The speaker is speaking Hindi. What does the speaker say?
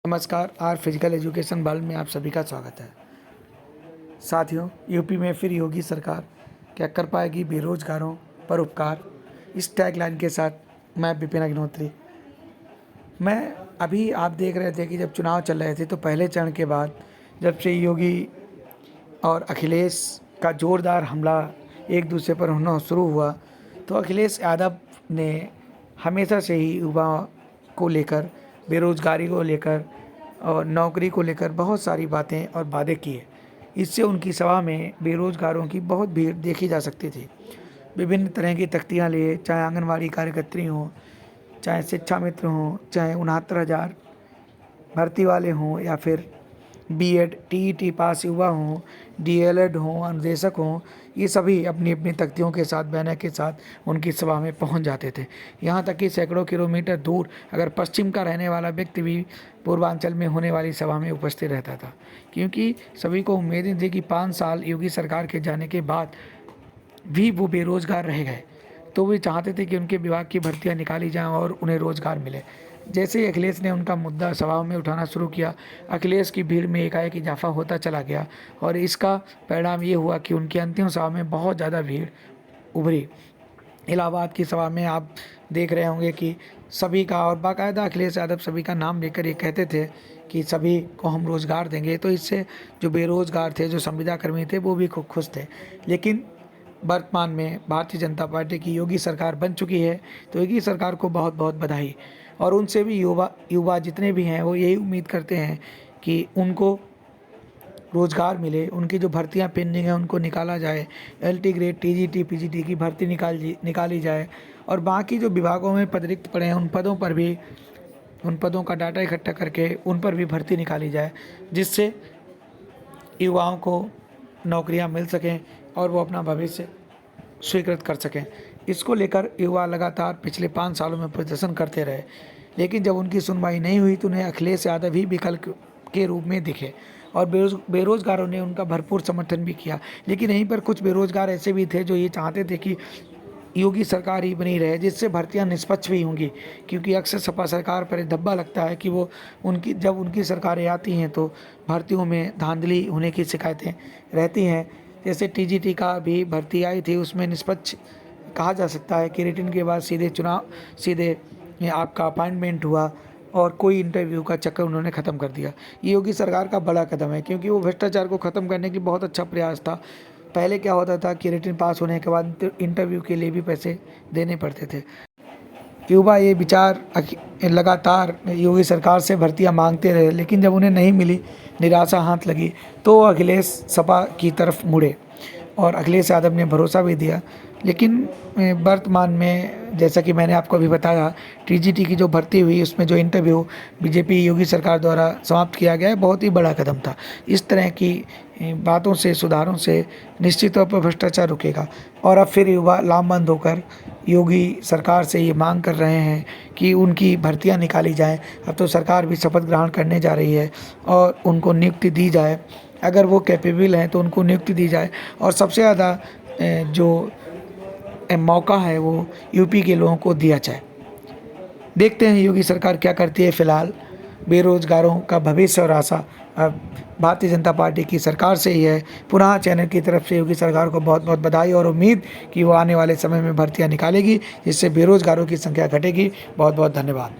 नमस्कार। आर फिजिकल एजुकेशन वर्ल्ड में आप सभी का स्वागत है। साथियों, यूपी में फिर योगी सरकार क्या कर पाएगी बेरोजगारों पर उपकार, इस टैगलाइन के साथ मैं विपिन अग्निहोत्री। मैं अभी आप देख रहे थे कि जब चुनाव चल रहे थे तो पहले चरण के बाद जब से योगी और अखिलेश का ज़ोरदार हमला एक दूसरे पर होना शुरू हुआ, तो अखिलेश यादव ने हमेशा से ही युवा को लेकर, बेरोज़गारी को लेकर और नौकरी को लेकर बहुत सारी बातें और वादे किए। इससे उनकी सभा में बेरोज़गारों की बहुत भीड़ देखी जा सकती थी। विभिन्न तरह की तख्तियाँ लिए, चाहे आंगनवाड़ी कार्यकर्त्री हों, चाहे शिक्षा मित्र हों, चाहे 69,000 भर्ती वाले हों, या फिर बीएड टीईटी पास युवा हों, डीएलएड हों, अनुदेशक हों, ये सभी अपनी अपनी तख्तियों के साथ, बैनर के साथ उनकी सभा में पहुंच जाते थे। यहाँ तक कि सैकड़ों किलोमीटर दूर अगर पश्चिम का रहने वाला व्यक्ति भी पूर्वांचल में होने वाली सभा में उपस्थित रहता था, क्योंकि सभी को उम्मीदें थी कि 5 साल योगी सरकार के जाने के बाद भी वो बेरोज़गार रह गए, तो वे चाहते थे कि उनके विभाग की भर्तियाँ निकाली जाएँ और उन्हें रोज़गार मिले। जैसे ही अखिलेश ने उनका मुद्दा सभा में उठाना शुरू किया, अखिलेश की भीड़ में एकाएक इजाफा होता चला गया और इसका परिणाम ये हुआ कि उनकी अंतिम सभा में बहुत ज़्यादा भीड़ उभरी। इलाहाबाद की सभा में आप देख रहे होंगे कि सभी का, और बाकायदा अखिलेश यादव सभी का नाम लेकर ये कहते थे कि सभी को हम रोज़गार देंगे। तो इससे जो बेरोज़गार थे, जो संविदा कर्मी थे, वो भी खूब खुश थे। लेकिन वर्तमान में भारतीय जनता पार्टी की योगी सरकार बन चुकी है, तो योगी सरकार को बहुत बहुत बधाई। और उनसे भी युवा जितने भी हैं वो यही उम्मीद करते हैं कि उनको रोज़गार मिले, उनकी जो भर्तियां पेंडिंग हैं उनको निकाला जाए, एलटी ग्रेड, टीजीटी, पीजीटी की भर्ती निकाली जाए, और बाकी जो विभागों में पद रिक्त पड़े हैं उन पदों का डाटा इकट्ठा करके उन पर भी भर्ती निकाली जाए, जिससे युवाओं को नौकरियां मिल सकें और वो अपना भविष्य स्वीकृत कर सकें। इसको लेकर युवा लगातार पिछले 5 सालों में प्रदर्शन करते रहे, लेकिन जब उनकी सुनवाई नहीं हुई तो उन्हें अखिलेश यादव ही विकल्प के रूप में दिखे और बेरोज़गारों ने उनका भरपूर समर्थन भी किया। लेकिन यहीं पर कुछ बेरोज़गार ऐसे भी थे जो ये चाहते थे कि योगी सरकार ही बनी रहे, जिससे भर्तियां निष्पक्ष भी होंगी, क्योंकि अक्सर सपा सरकार पर धब्बा लगता है कि वो जब उनकी सरकारें आती हैं तो भर्तियों में धांधली होने की शिकायतें रहती हैं। जैसे टीजीटी का भी भर्ती आई थी, उसमें निष्पक्ष कहा जा सकता है कि रिटर्न के बाद सीधे आपका अपॉइंटमेंट हुआ और कोई इंटरव्यू का चक्कर उन्होंने ख़त्म कर दिया। ये योगी सरकार का बड़ा कदम है, क्योंकि वो भ्रष्टाचार को ख़त्म करने की बहुत अच्छा प्रयास था। पहले क्या होता था कि रिटर्न पास होने के बाद इंटरव्यू के लिए भी पैसे देने पड़ते थे। युवा ये विचार लगातार योगी सरकार से भर्तियां मांगते रहे, लेकिन जब उन्हें नहीं मिली, निराशा हाथ लगी, तो अखिलेश सपा की तरफ मुड़े और अखिलेश यादव ने भरोसा भी दिया। लेकिन वर्तमान में जैसा कि मैंने आपको अभी बताया, टीजीटी की जो भर्ती हुई उसमें जो इंटरव्यू बीजेपी योगी सरकार द्वारा समाप्त किया गया है, बहुत ही बड़ा कदम था। इस तरह की बातों से, सुधारों से निश्चित तौर पर भ्रष्टाचार रुकेगा। और अब फिर युवा लामबंद होकर योगी सरकार से ये मांग कर रहे हैं कि उनकी भर्तियां निकाली जाएं। अब तो सरकार भी शपथ ग्रहण करने जा रही है और उनको नियुक्ति दी जाए, अगर वो कैपेबल हैं तो उनको नियुक्ति दी जाए। और सबसे ज़्यादा जो मौका है वो यूपी के लोगों को दिया जाए। देखते हैं योगी सरकार क्या करती है। फिलहाल बेरोजगारों का भविष्य और आशा अब भारतीय जनता पार्टी की सरकार से ही है। पुनः चैनल की तरफ से योगी सरकार को बहुत बहुत बधाई और उम्मीद कि वो आने वाले समय में भर्तियां निकालेगी, जिससे बेरोजगारों की संख्या घटेगी। बहुत बहुत धन्यवाद।